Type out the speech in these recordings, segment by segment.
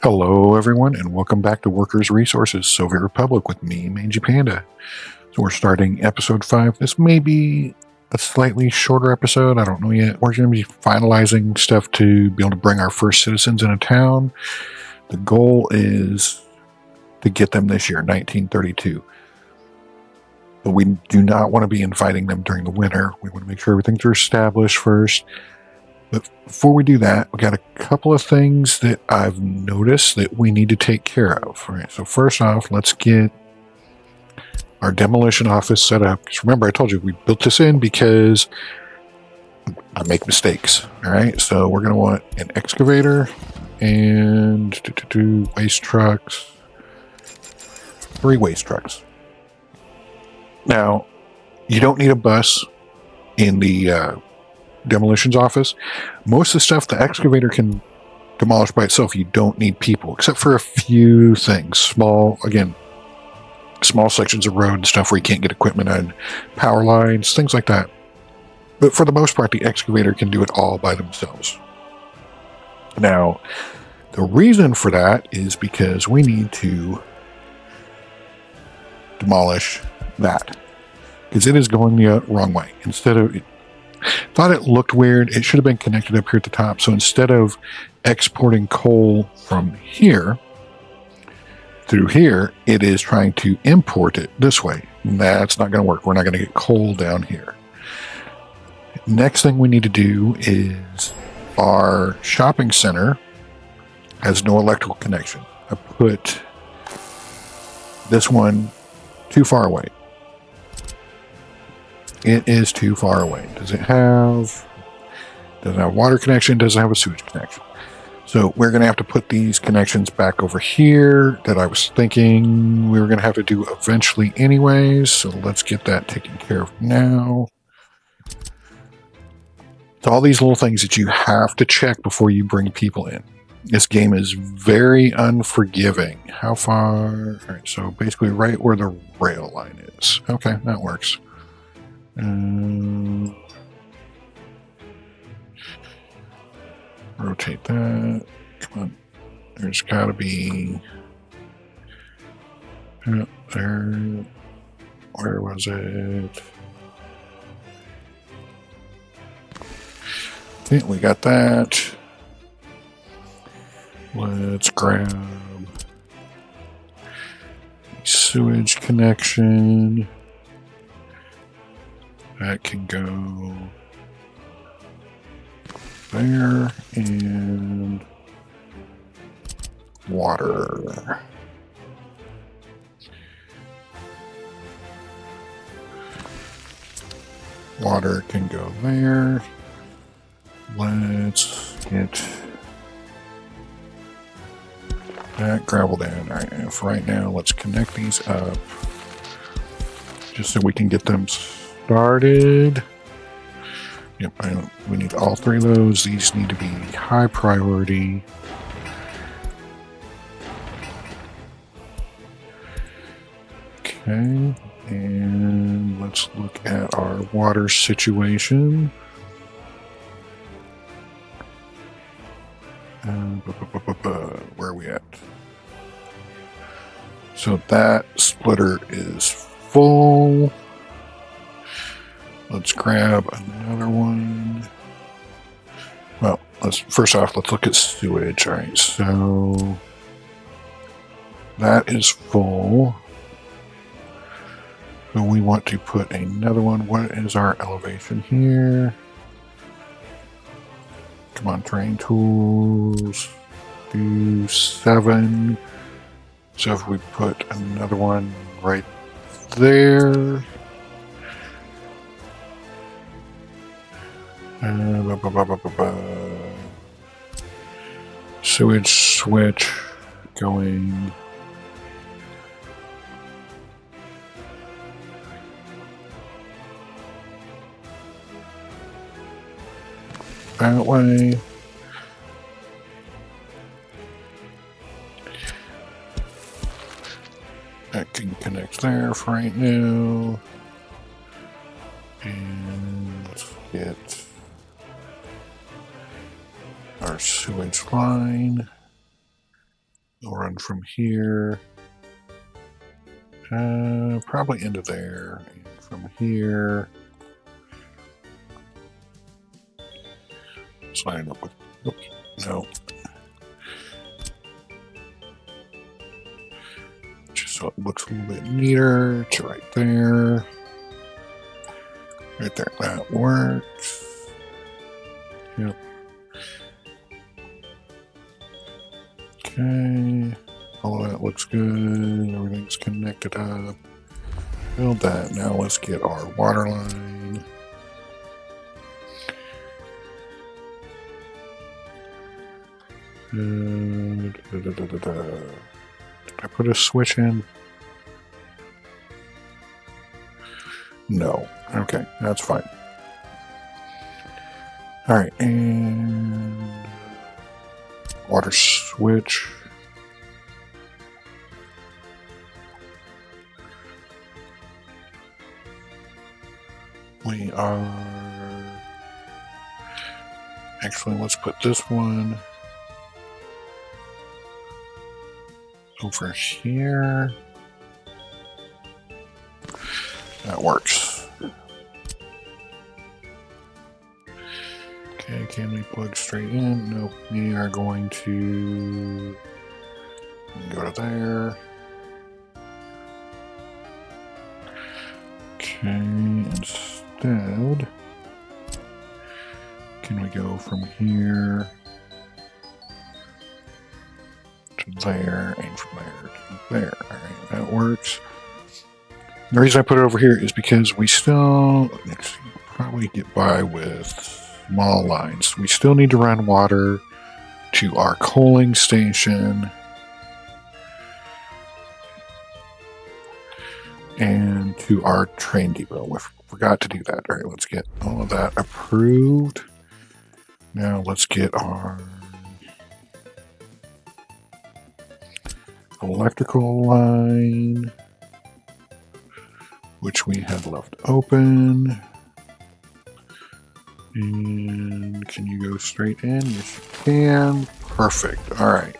Hello, everyone, and welcome back to Workers Resources Soviet Republic with me, Mangy Panda. So we're starting episode 5. This may be a slightly shorter episode. I don't know yet. We're going to be finalizing stuff to be able to bring our first citizens into town. The goal is to get them this year, 1932. But we do not want to be inviting them during the winter. We want to make sure everything's established first. But before we do that, we got a couple of things that I've noticed that we need to take care of. All right, so first off, let's get our demolition office set up. Because remember, I told you we built this in because I make mistakes. All right, so we're going to want an excavator and waste trucks, 3 waste trucks. Now, you don't need a bus in the demolitions office. Most of the stuff the excavator can demolish by itself. You don't need people, except for a few things. Small sections of road and stuff where you can't get equipment on, power lines, things like that. But for the most part, the excavator can do it all by themselves. Now, the reason for that is because we need to demolish that, because it is going the wrong way. Thought it looked weird. It should have been connected up here at the top. So instead of exporting coal from here through here, it is trying to import it this way. That's not going to work. We're not going to get coal down here. Next thing we need to do is our shopping center has no electrical connection. I put this one too far away. It is too far away. Doesn't have water connection, doesn't have a sewage connection. So we're going to have to put these connections back over here that I was thinking we were going to have to do eventually anyways. So let's get that taken care of now. It's all these little things that you have to check before you bring people in. This game is very unforgiving. How far? All right, so basically right where the rail line is. Okay, that works. Rotate that. Come on. There's got to be... there. Where was it? Okay, we got that. Let's grab sewage connection. That can go there, and water. Water can go there. Let's get that gravel down. All right, for right now, let's connect these up just so we can get them started. Yep, we need all 3 of those. These need to be high priority. Okay, and let's look at our water situation. Where are we at? So that splitter is full. Let's grab another one. Well, let's look at sewage. All right, so that is full. So we want to put another one. What is our elevation here? Come on, terrain tools. Do 7. So if we put another one right there. Sewage switch going that way. That can connect there for right now. And let's get our sewage line We'll run from here. Probably into there. And from here. Let's line it up with. Oops, no. Just so it looks a little bit neater. It's right there. Right there. That works. Yep. Okay. All of that looks good. Everything's connected up. Build that. Now let's get our water line. Did I put a switch in? No. Okay, that's fine. Alright, and water switch. We are... Actually, let's put this one over here. That works. Okay, can we plug straight in? Nope. We are going to go to there. Okay, instead, can we go from here to there and from there to there? Alright, that works. The reason I put it over here is because we still probably get by with small lines. We still need to run water to our coaling station and to our train depot. We forgot to do that. All right, let's get all of that approved. Now let's get our electrical line, which we had left open. And can you go straight in? Yes, you can. Perfect. All right.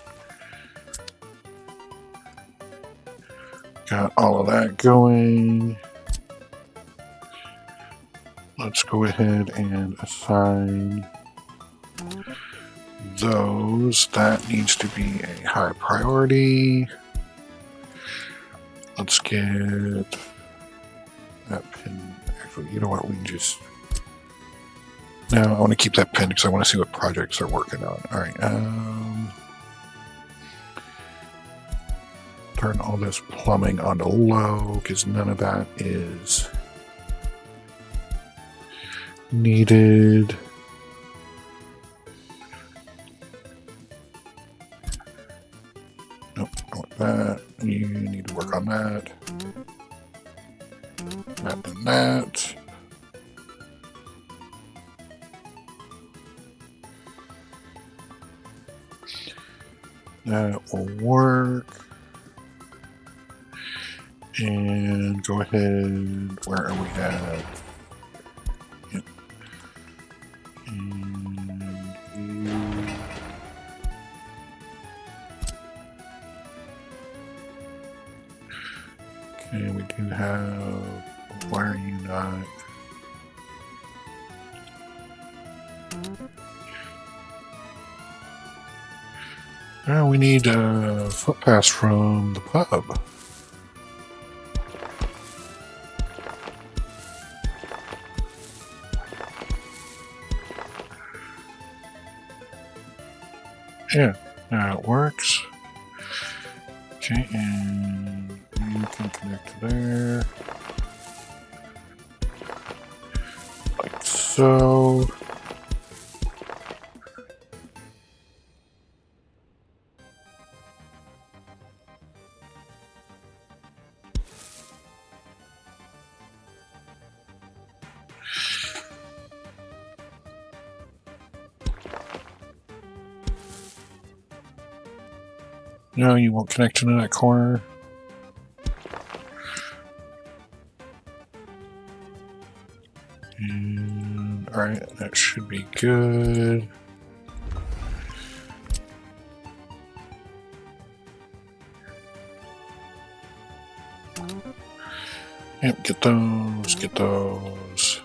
Got all of that going. Let's go ahead and assign those. That needs to be a high priority. Let's get that pin. Actually, you know what? We can just... No, I want to keep that pin because I want to see what projects they're working on. All right. Turn all this plumbing onto low because none of that is needed. Nope, I want that. You need to work on that. That and that. That will work. And go ahead, where are we at? Yep. And you. Okay, we do have, why are you not? Oh, we need a foot pass from the pub. Yeah, that works. Okay, and you can connect to there. Like so. No, you won't connect into that corner. And alright, that should be good. Yep, get those, get those,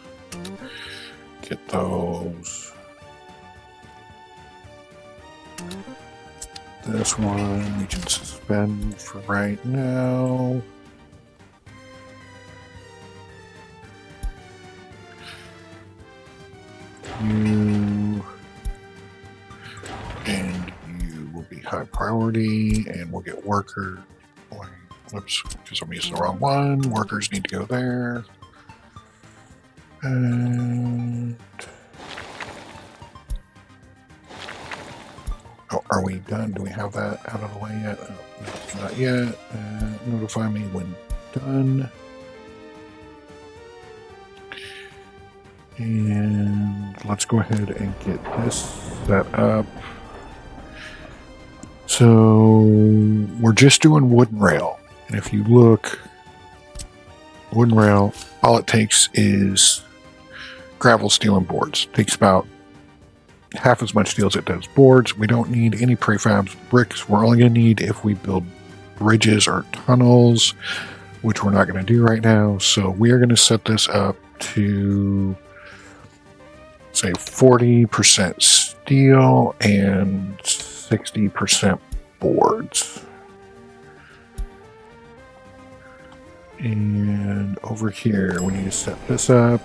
get those. This one we can suspend for right now. You and you will be high priority, and we'll get worker. Whoops, because I'm using the wrong one. Workers need to go there. And oh, are we done? Do we have that out of the way yet? No, not yet. Notify me when done. And let's go ahead and get this set up. So we're just doing wooden rail. And if you look, wooden rail, all it takes is gravel, steel, and boards. It takes about half as much steel as it does boards. We don't need any prefabs, bricks. We're only going to need if we build bridges or tunnels, which we're not going to do right now. So we are going to set this up to say 40% steel and 60% boards. And over here, we need to set this up.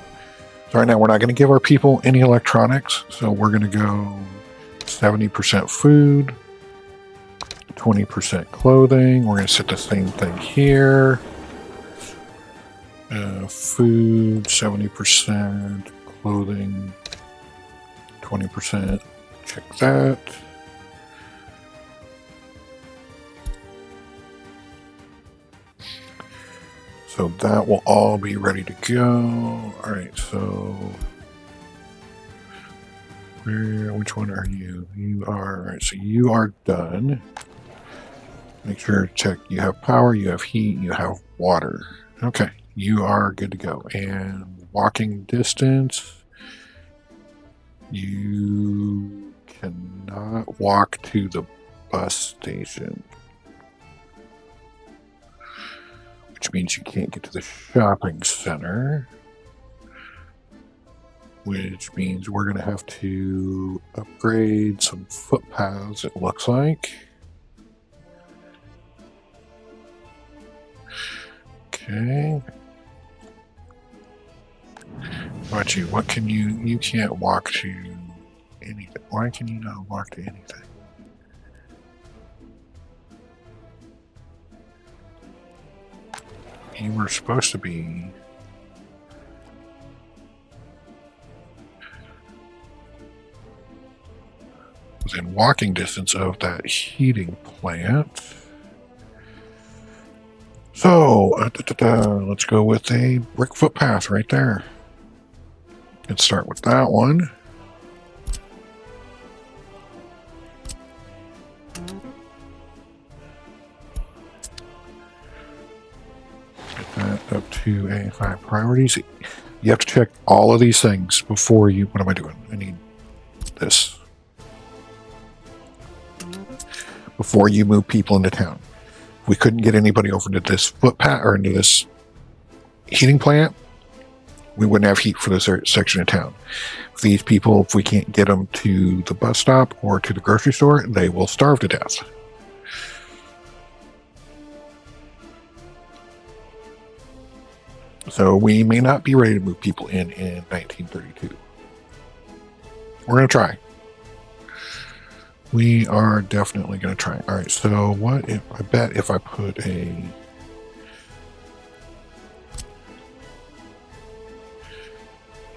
So right now, we're not going to give our people any electronics. So we're going to go 70% food, 20% clothing. We're going to set the same thing here. Food, 70%, clothing, 20%. Check that. So that will all be ready to go. All right, so which one are you? You are, all right, so you are done. Make sure to check you have power, you have heat, you have water. Okay, you are good to go. And walking distance, you cannot walk to the bus station, which means you can't get to the shopping center, which means we're going to have to upgrade some footpaths, it looks like. Okay. Watch you. What can you can't walk to anything. Why can you not walk to anything? You were supposed to be within walking distance of that heating plant. So, let's go with a brick footpath right there. Let's start with that one. Get that up to E05 priorities. You have to check all of these things before you... What am I doing? I need this. Before you move people into town. If we couldn't get anybody over to this footpath or into this heating plant, we wouldn't have heat for this section of town. If these people, if we can't get them to the bus stop or to the grocery store, they will starve to death. So we may not be ready to move people in 1932. We're going to try. We are definitely going to try. All right, so what if, I bet if I put a...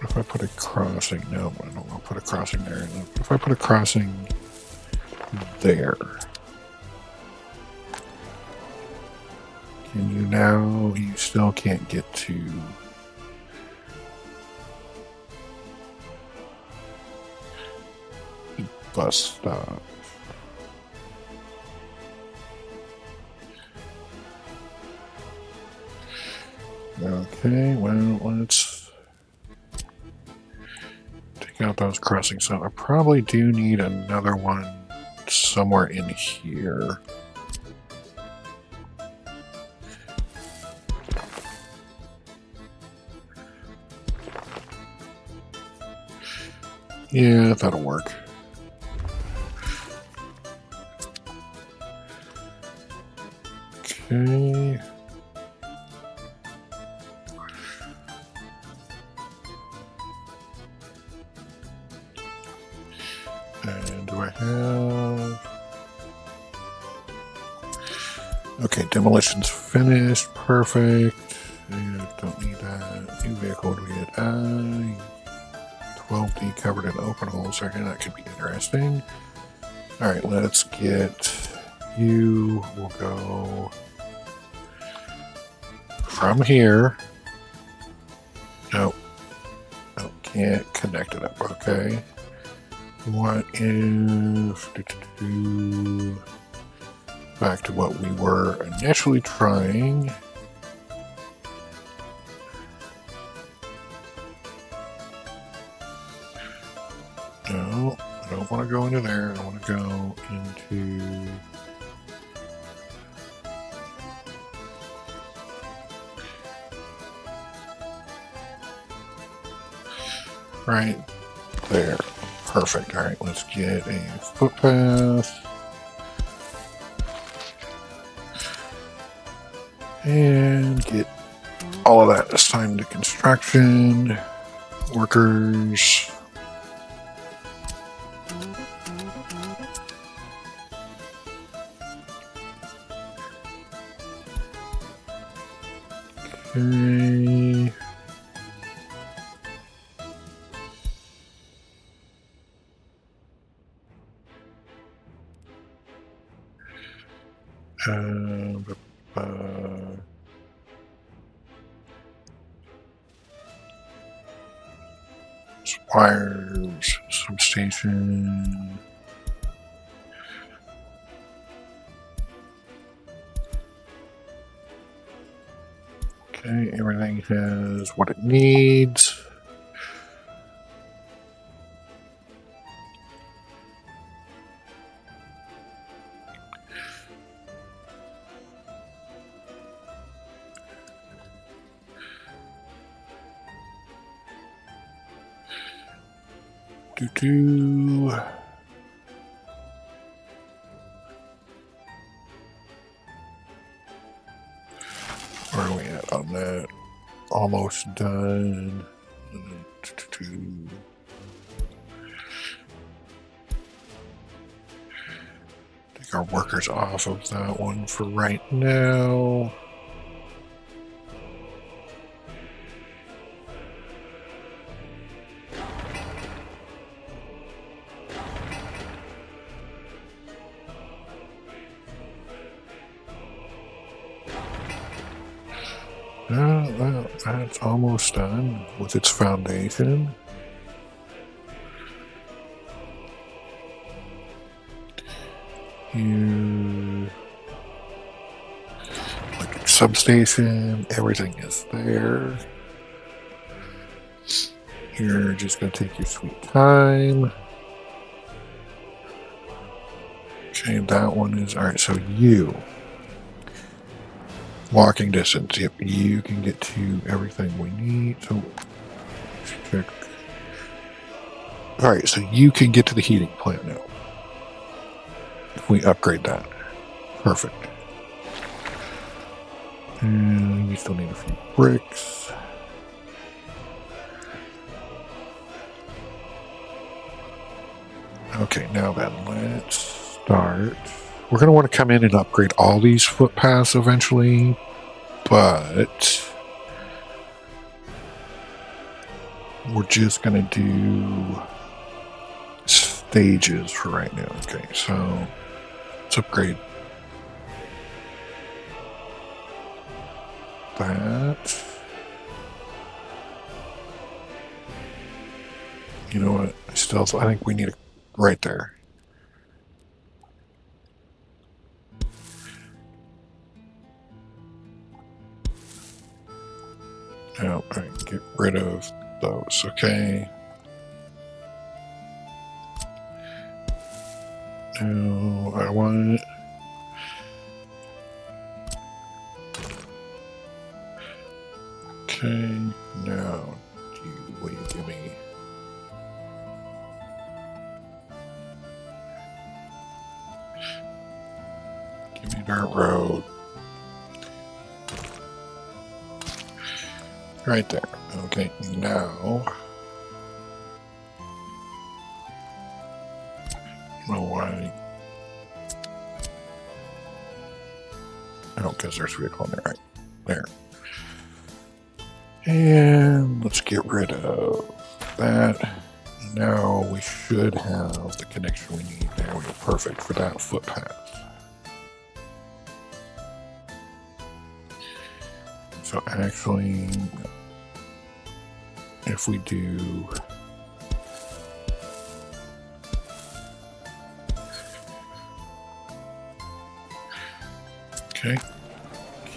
If I put a crossing, no, I don't want to put a crossing there. If I put a crossing there, can you now, you still can't get to the bus stop. Okay, well, let's take out those crossings. So I probably do need another one somewhere in here. Yeah, that'll work. Okay. And do I have... Okay, demolition's finished. Perfect. I don't need that. New vehicle, what do we get? 12D covered in open holes. Okay, that could be interesting. Alright, let's get you. We'll go from here. Nope. Nope, can't connect it up. Okay. What if... Back to what we were initially trying. No, I don't want to go into there. I want to go into... Right there. Perfect. All right, let's get a footpath. And get all of that assigned to construction. Workers. Okay. Wires, substation. Okay, everything has what it needs. Where are we at on that? Almost done. Take our workers off of that one for right now. That's almost done with its foundation. Here, electric substation, everything is there. You're just going to take your sweet time. Okay, that one is... Alright, so you... Walking distance. Yep, you can get to everything we need. So, check. Alright, so you can get to the heating plant now. If we upgrade that. Perfect. And you still need a few bricks. Okay, now then, let's start. We're going to want to come in and upgrade all these footpaths eventually, but we're just going to do stages for right now. Okay, so let's upgrade that. You know what? I think we need it right there. Now, all right, get rid of those, okay? Now, I want... Okay, now, what do you give me? Give me dirt road. Right there. Okay, now. No, why? Oh, because there's a vehicle in there. Right there. And let's get rid of that. Now we should have the connection we need. There we go. Perfect for that footpath. So actually, if we do okay,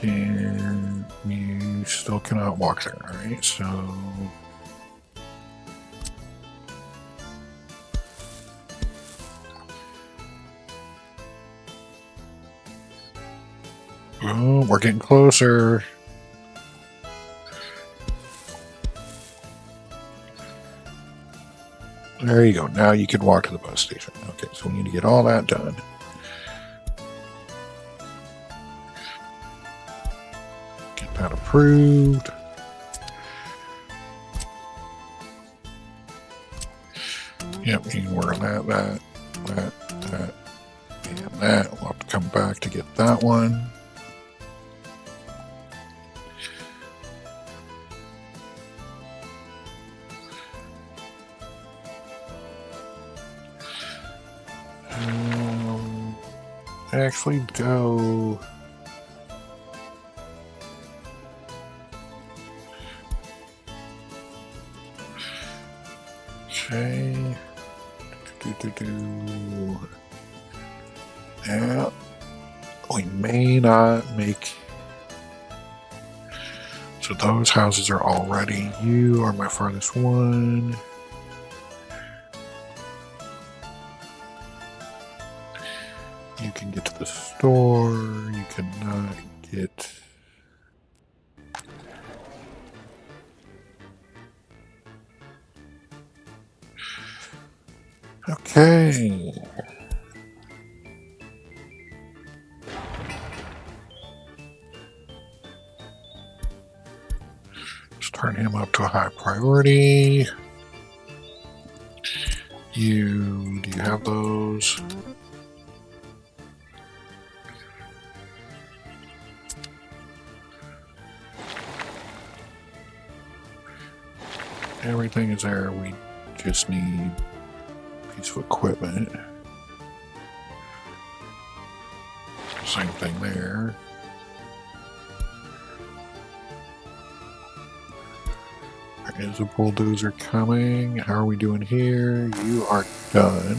you still cannot walk there, alright? So oh, we're getting closer. There you go. Now you can walk to the bus station. Okay, so we need to get all that done. Get that approved. Yep, you can order that, and that. We'll have to come back to get that one. Actually go. Okay. Yeah. We may not make. So those houses are all ready. You are my farthest one. You can get to the store. You cannot get. Okay. Let's turn him up to a high priority. Do you have those? Everything is there. We just need a piece of equipment. Same thing there. There is a bulldozer coming. How are we doing here? You are done.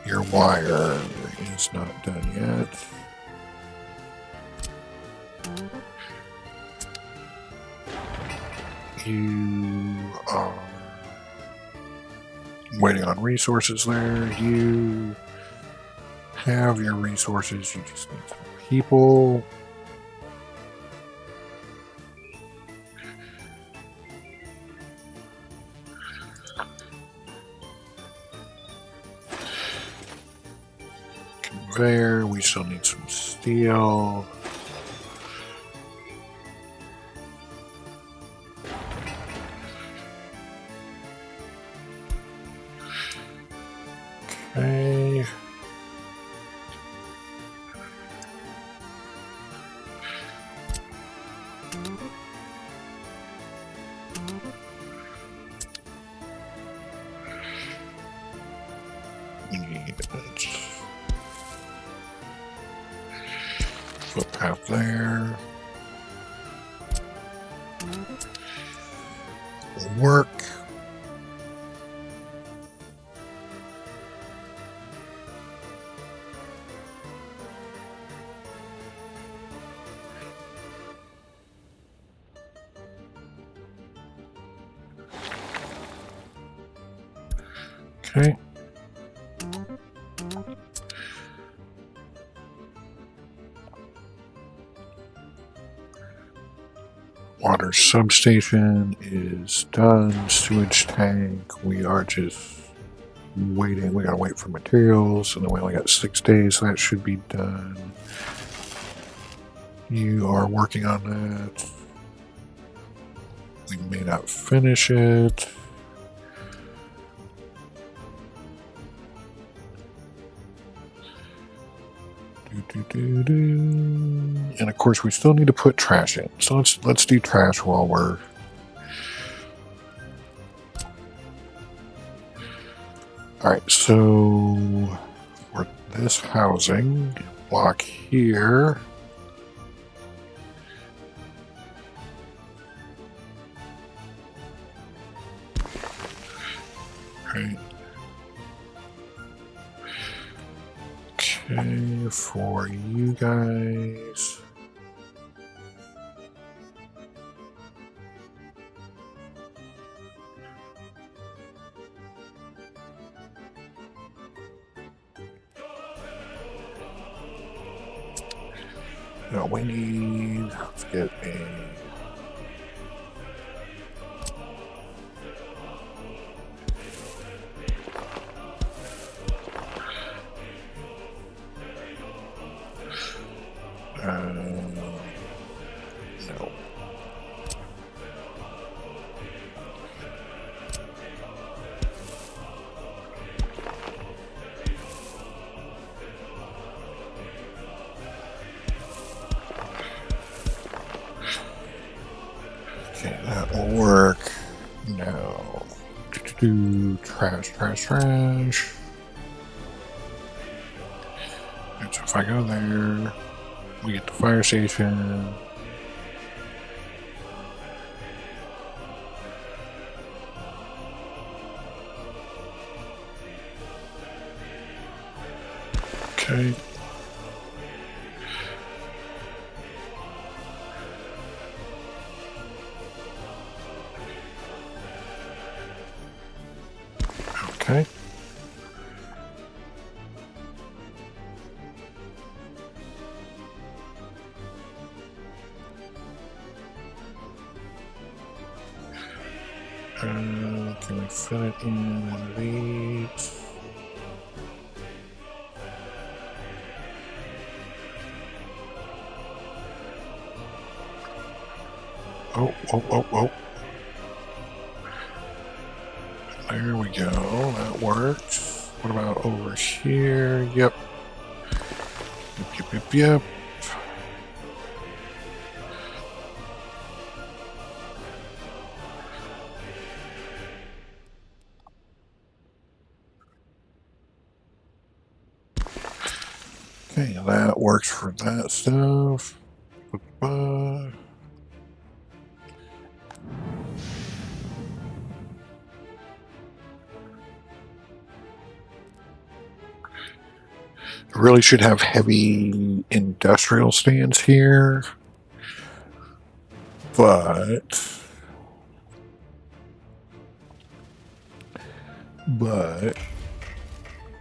Your wire is not done yet. You are waiting on resources there. You have your resources. You just need some people. Conveyor. We still need some steel. Okay. Footpath there. Work. Okay. Water substation is done. Sewage tank. We are just waiting. We gotta wait for materials, and then we only got 6 days, so that should be done. You are working on that. We may not finish it. And of course, we still need to put trash in. So let's do trash while we're. All right. So for this housing block here. Right. Okay, for you guys. No, we need. Let's get a. No. Okay, that will work. No. Trash. And so if I go there, we get the fire station. Okay. Okay. Can we fit it in one of these? Oh. There we go. That works. What about over here? Yep. Yep. Okay, that works for that stuff. Really should have heavy industrial stands here, but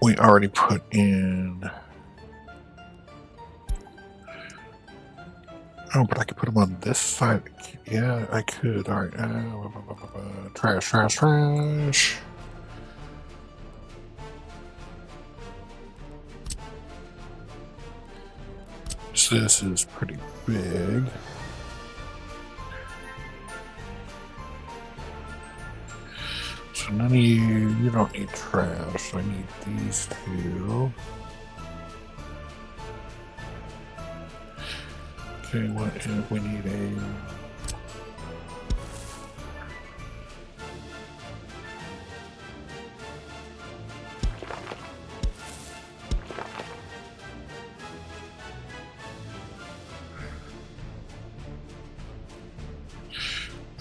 we already put in. Oh, but I could put them on this side. Yeah, I could. All right. Trash. So this is pretty big. So none of you don't need trash. I need these two. Okay, what if we need a...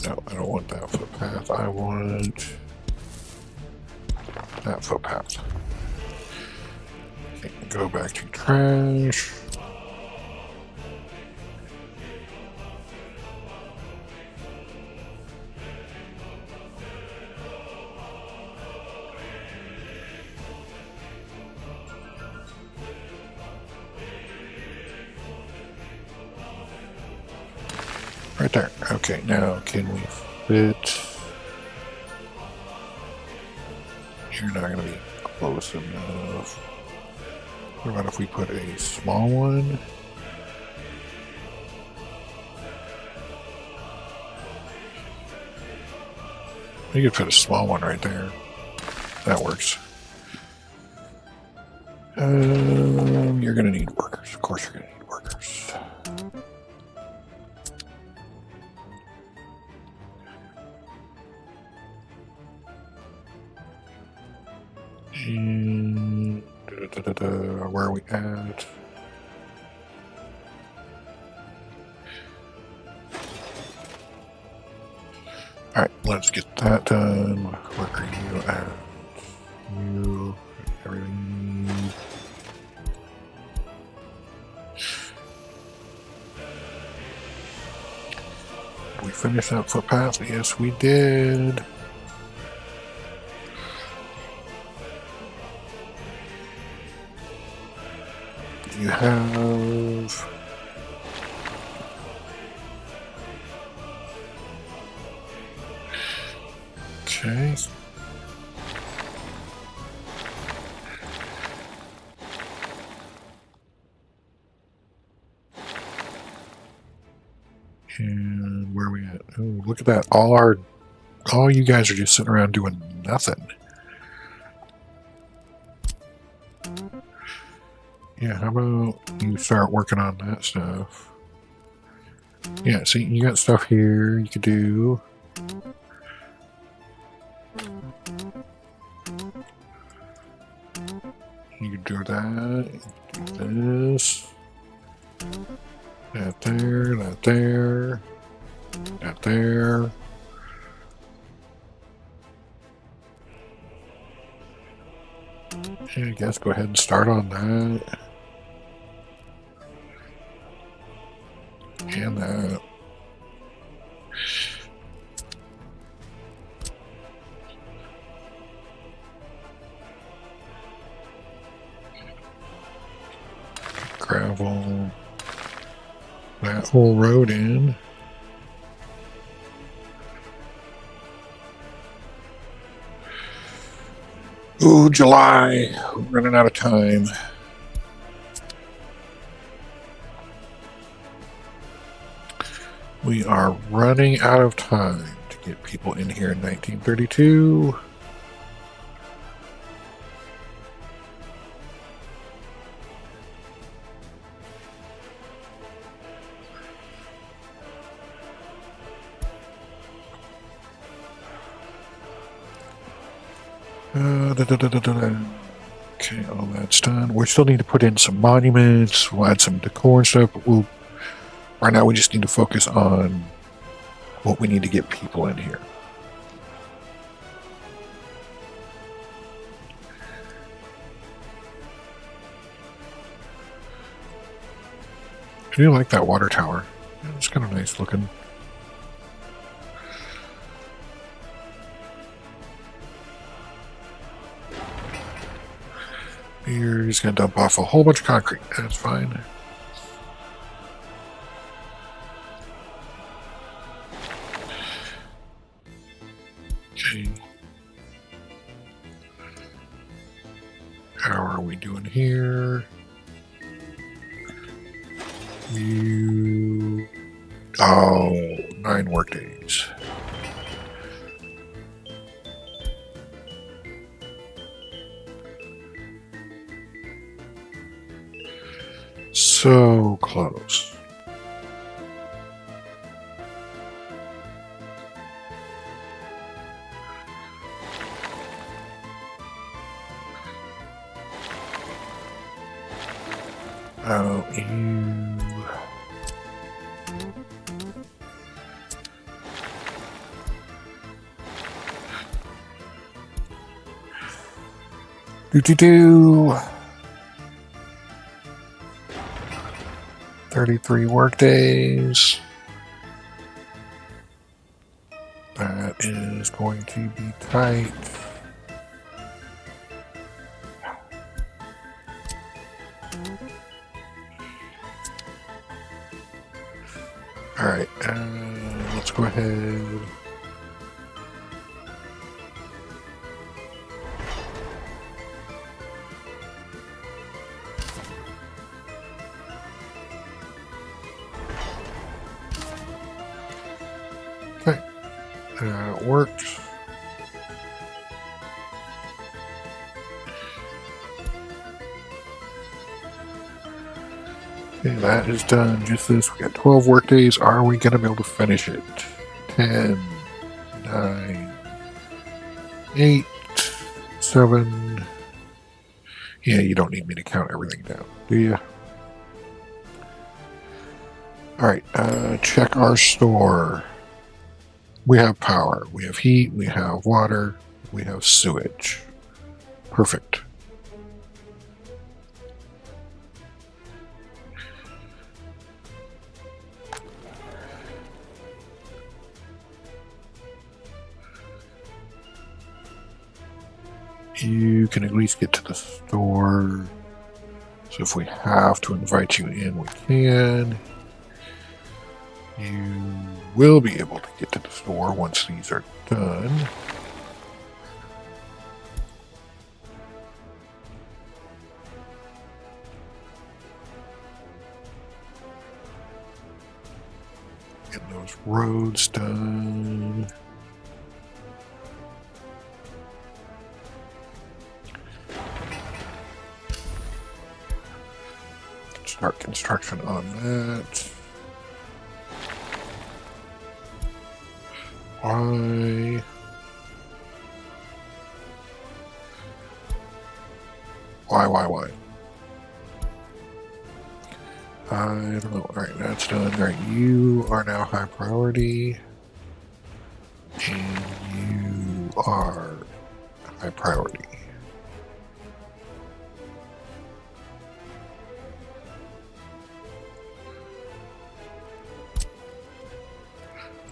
No, I don't want that footpath. I want that footpath. Okay, go back to trash. Right there. Okay, now can we fit? You're not going to be close enough. What about if we put a small one? You could put a small one right there. That works. You're going to need workers. Of course you're going to need workers. And where are we at? Alright, let's get that done. Where are you at? You, everything. Did we finish that footpath? Yes, we did. You have... Okay. And where are we at? Oh, look at that. All you guys are just sitting around doing nothing. Yeah, how about you start working on that stuff? Yeah, see, you got stuff here you could do. You could do that. Do this. That there, that there, that there. Yeah, I guess go ahead and start on that. And that. Gravel that whole road in. Ooh, July. We're running out of time. We are running out of time to get people in here in 1932. Okay, all that's done. We still need to put in some monuments. We'll add some decor and stuff. But right now we just need to focus on what we need to get people in here. I do like that water tower. It's kind of nice looking. You're just going to dump off a whole bunch of concrete. That's fine. Okay. How are we doing here? Oh, 9 work days. So close. Oh, you... Do. 33 work days. That is going to be tight. All right, let's go ahead. Works. Okay, that is done. Just this. We got 12 work days. Are we going to be able to finish it? 10, 9, 8, 7. Yeah, you don't need me to count everything down, do you? Alright, check our store. We have power, we have heat, we have water, we have sewage. Perfect. You can at least get to the store. So if we have to invite you in, we can. You will be able to get to the store once these are done. Get those roads done. Start construction on that. Why? Why? I don't know. Alright, that's done. Alright, you are now high priority. And you are high priority.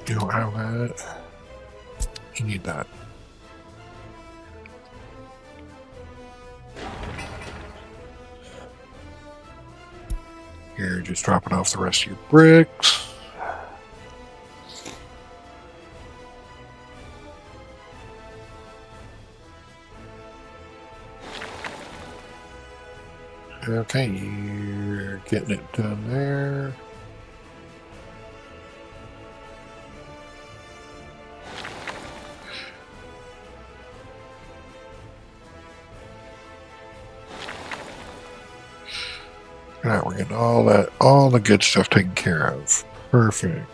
You don't have that. You need that. You're just dropping off the rest of your bricks. Okay, you're getting it done there. Alright, we're getting all the good stuff taken care of. Perfect.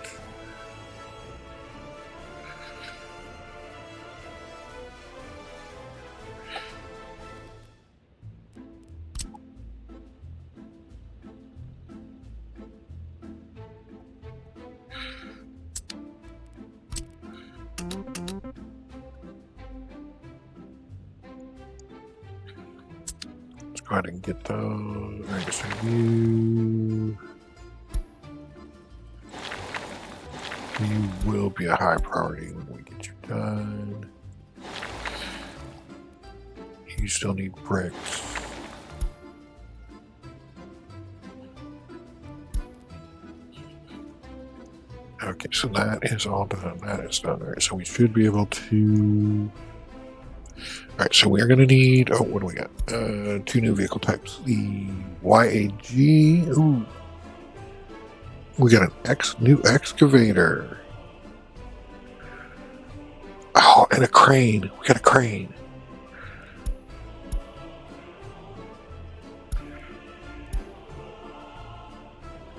Go ahead and get those. Alright, so you will be a high priority when we get you done. You still need bricks. Okay, so that is all done. That is done. Alright, so we should be able to... Alright, so we're going to need... Oh, what do we got? 2 new vehicle types. The YAG. Ooh. We got an new excavator. Oh, and a crane. We got a crane.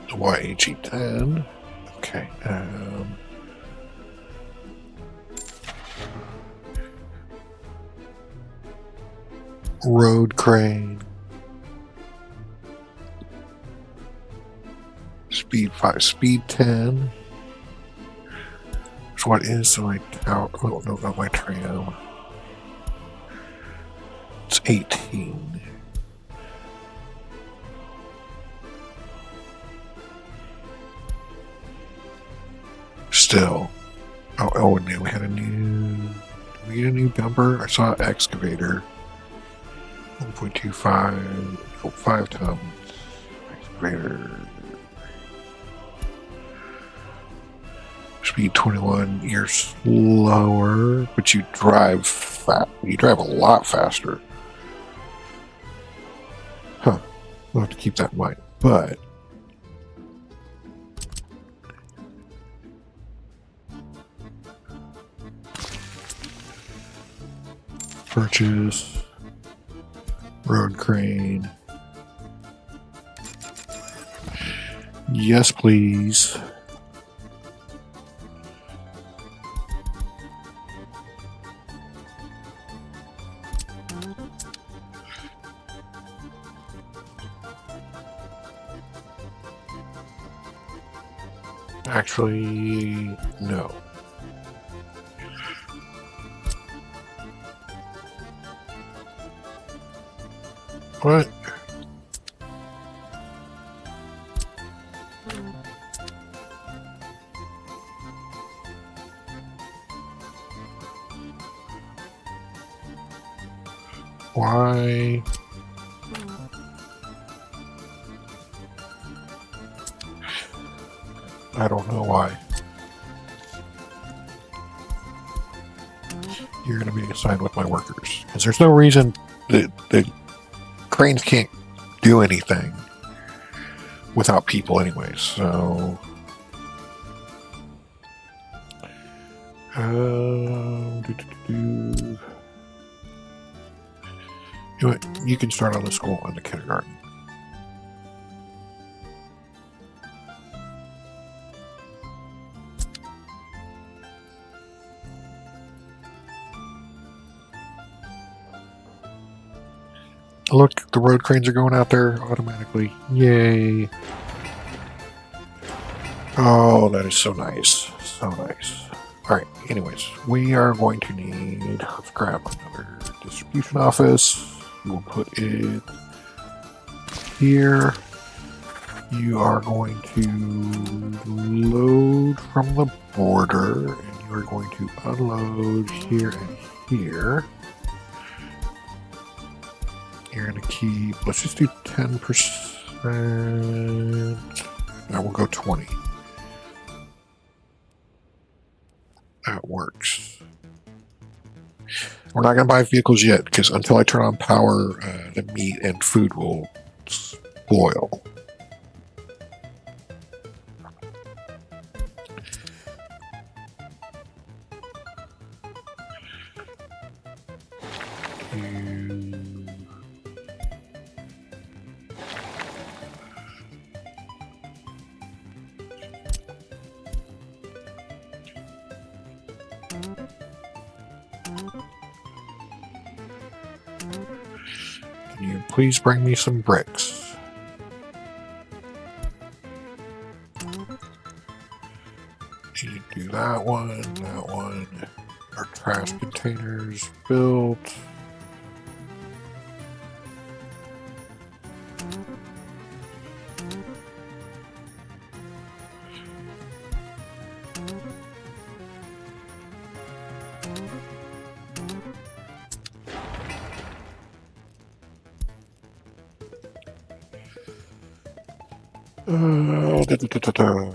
The YAG-10. Okay. Road crane. Speed 5, speed 10. So what is my tower? Oh, no, not my tram. It's 18. Still. Oh, and then we had a new... Did we get a new dumper? I saw excavator. 1.25, 5 tons. Excavator. Speed 21. You're slower, but you drive fast. You drive a lot faster. Huh. We'll have to keep that in mind. But Purchase. Road crane. Yes, please. Actually, no. What? Why? I don't know why. You're going to be assigned with my workers. Because there's no reason that the cranes can't do anything without people anyway, so... You know what? You can start on the school and the kindergarten. Look, the road cranes are going out there automatically. Yay. Oh, that is so nice. So nice. Alright, anyways, we are going to need... Let's grab another distribution office. We'll put it here. You are going to load from the border, and you are going to unload here and here. You're going to keep, let's just do 10%. Now we'll go 20. That works. We're not going to buy vehicles yet, because until I turn on power, the meat and food will spoil. Can you please bring me some bricks? You do that one, that one. Our trash containers built. Da, da, da, da, da.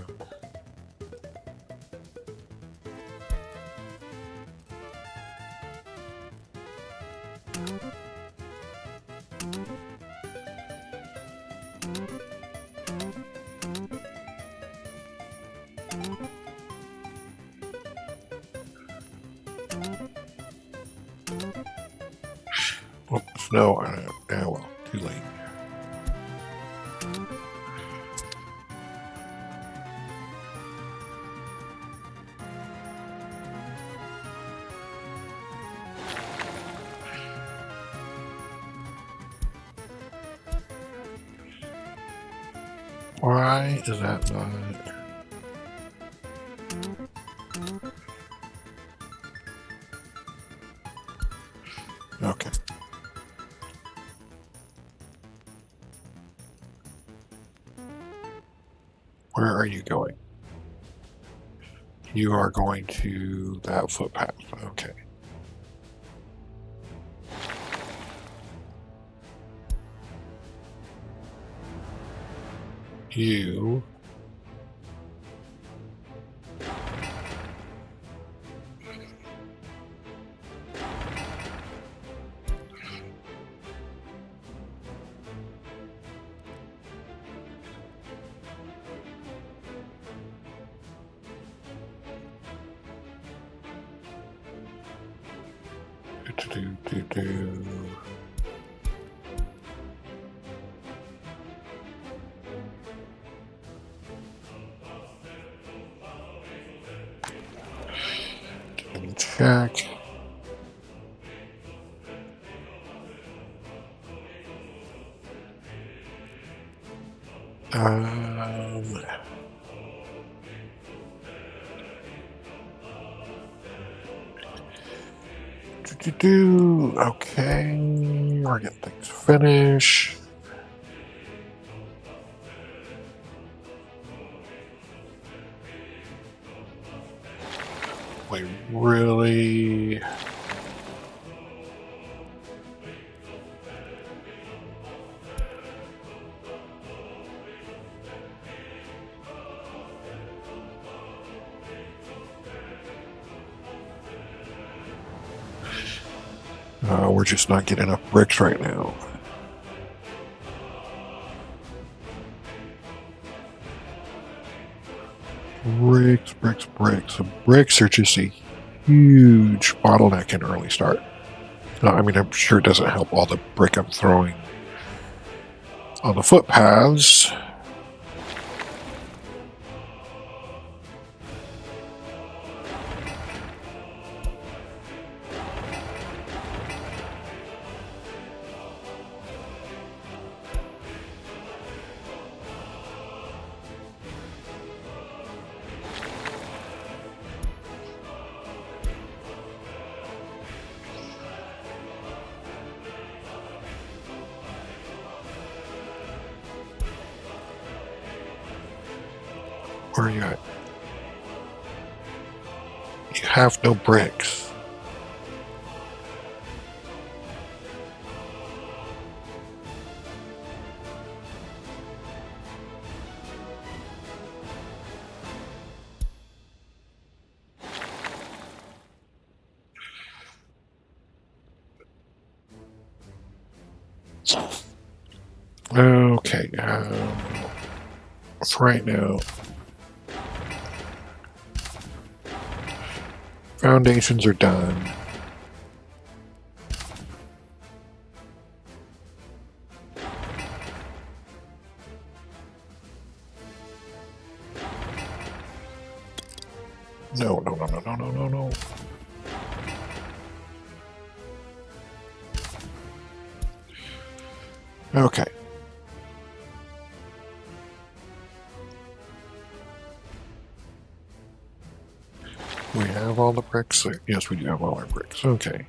Oops, no, well, too late. Why is that not... Okay. Where are you going? You are going to that footpath. Okay. You... Check. Okay, we're getting things finished. Wait, really? We're just not getting enough bricks right now. Bricks. So bricks are just a huge bottleneck in early start. I mean, I'm sure it doesn't help all the brick I'm throwing on the footpaths. Where are you at? You have no bricks. Okay, so right now, foundations are done. No. Okay. We have all the bricks. Yes, we do have all our bricks. Okay.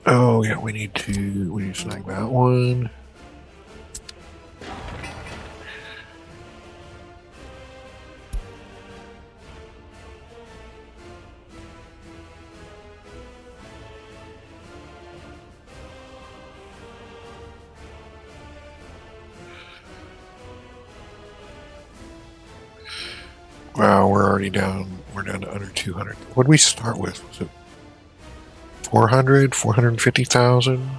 Oh yeah, we need to snag that one. Wow, we're already down. We're down to under 200. What did we start with? Was it 400, 450,000?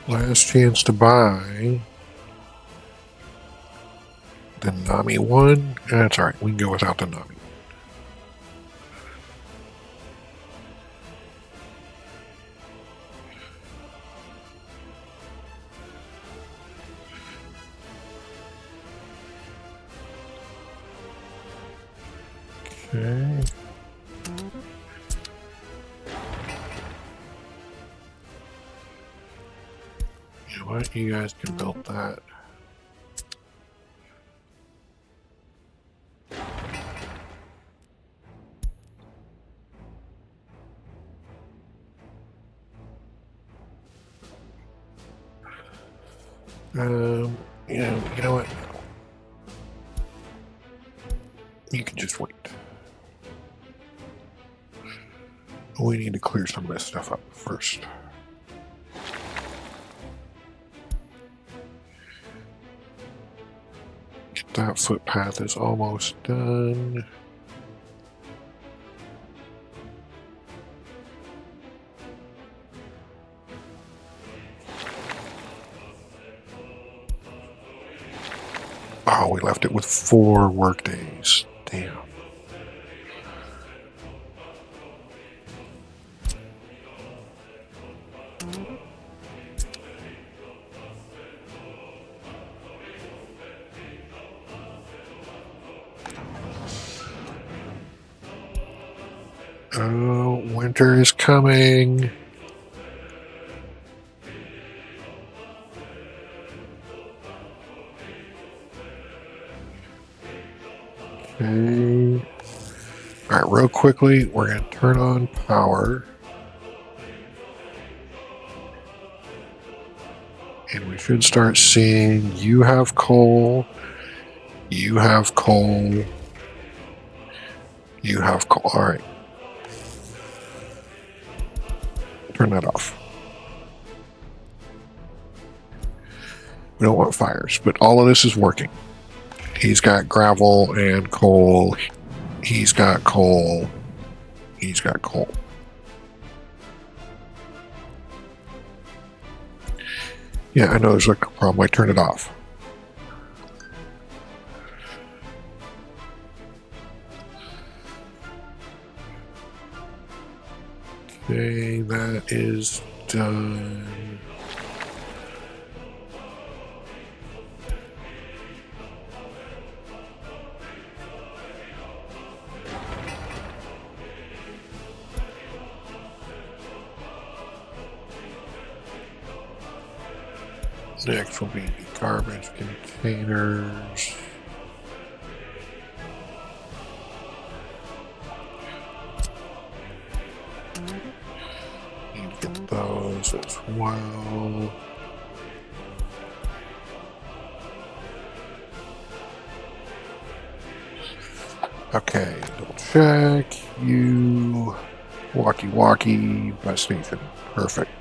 Last chance to buy the Nami one. That's alright, we can go without the Nami. Okay. You know what? You guys can build that. You know what? You can just wait. We need to clear some of this stuff up first. That footpath is almost done. Oh, we left it with 4 work days. Damn. Oh, winter is coming. Okay. All right, real quickly, we're going to turn on power. And we should start seeing you have coal, you have coal, you have coal. All right. Turn that off. We don't want fires, but all of this is working. He's got gravel and coal. He's got coal. He's got coal. Yeah, I know there's a problem. I turned it off. Okay, that is done. Next will be the garbage containers. Need to get those as well. Okay, double check. You walkie-walkie bus station. Perfect.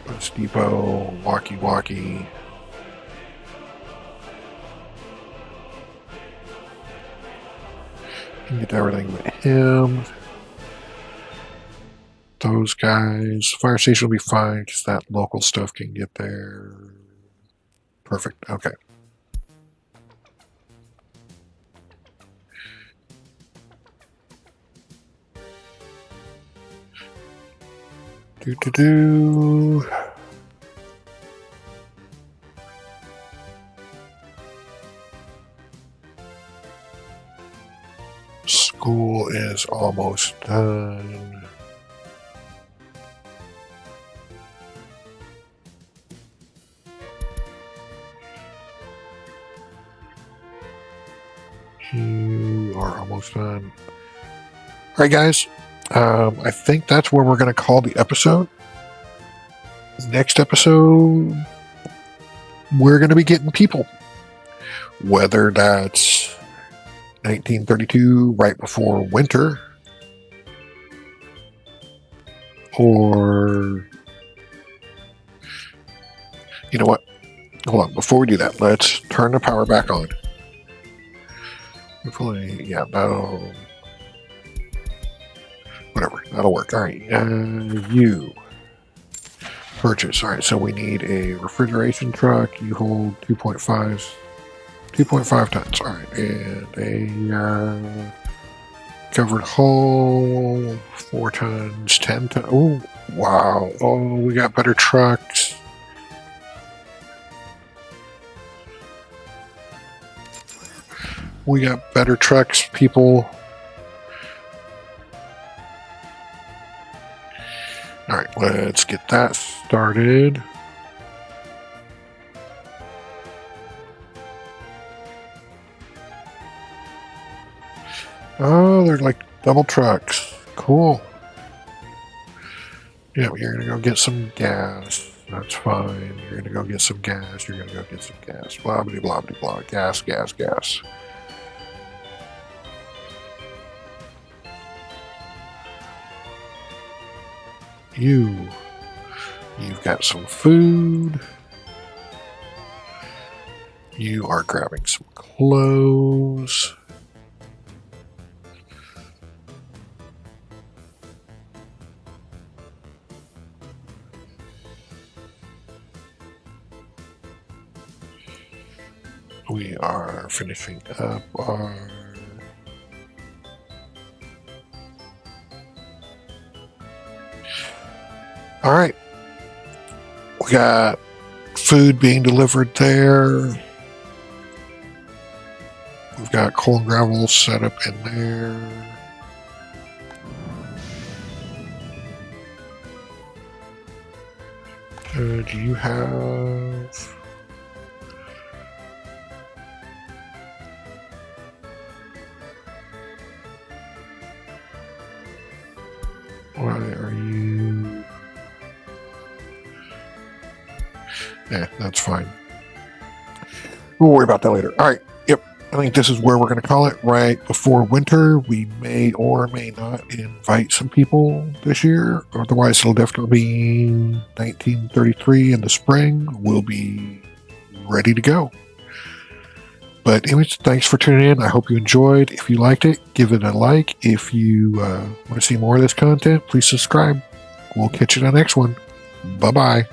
Bus depot, walkie-walkie. Get everything but him. Those guys. Fire station will be fine because that local stuff can get there. Perfect. Okay. Do. School is almost done. You are almost done. All right, guys. I think that's where we're going to call the episode. Next episode, we're going to be getting people. Whether that's 1932, right before winter, or, you know what? Hold on. Before we do that, let's turn the power back on. Hopefully, yeah, that'll... Whatever, that'll work. All right, you purchase. All right, so we need a refrigeration truck. You hold 2.5 tons. All right, and a covered hull, 4 tons, 10 tons. Oh, wow. Oh, we got better trucks. We got better trucks, people. All right, let's get that started. Oh, they're like double trucks. Cool. Yeah, you're going to go get some gas. That's fine. You're going to go get some gas. You're going to go get some gas. Blah, blah, blah, blah, blah. Gas, gas, gas. you? You've got some food. You are grabbing some clothes. We are finishing up our... All right. We got food being delivered there. We've got coal and gravel set up in there. Do you have... Why are you... Yeah, that's fine. We'll worry about that later. All right. Yep. I think this is where we're going to call it right before winter. We may or may not invite some people this year. Otherwise, it'll definitely be 1933 in the spring. We'll be ready to go. But anyways, thanks for tuning in. I hope you enjoyed. If you liked it, give it a like. If you want to see more of this content, please subscribe. We'll catch you in the next one. Bye-bye.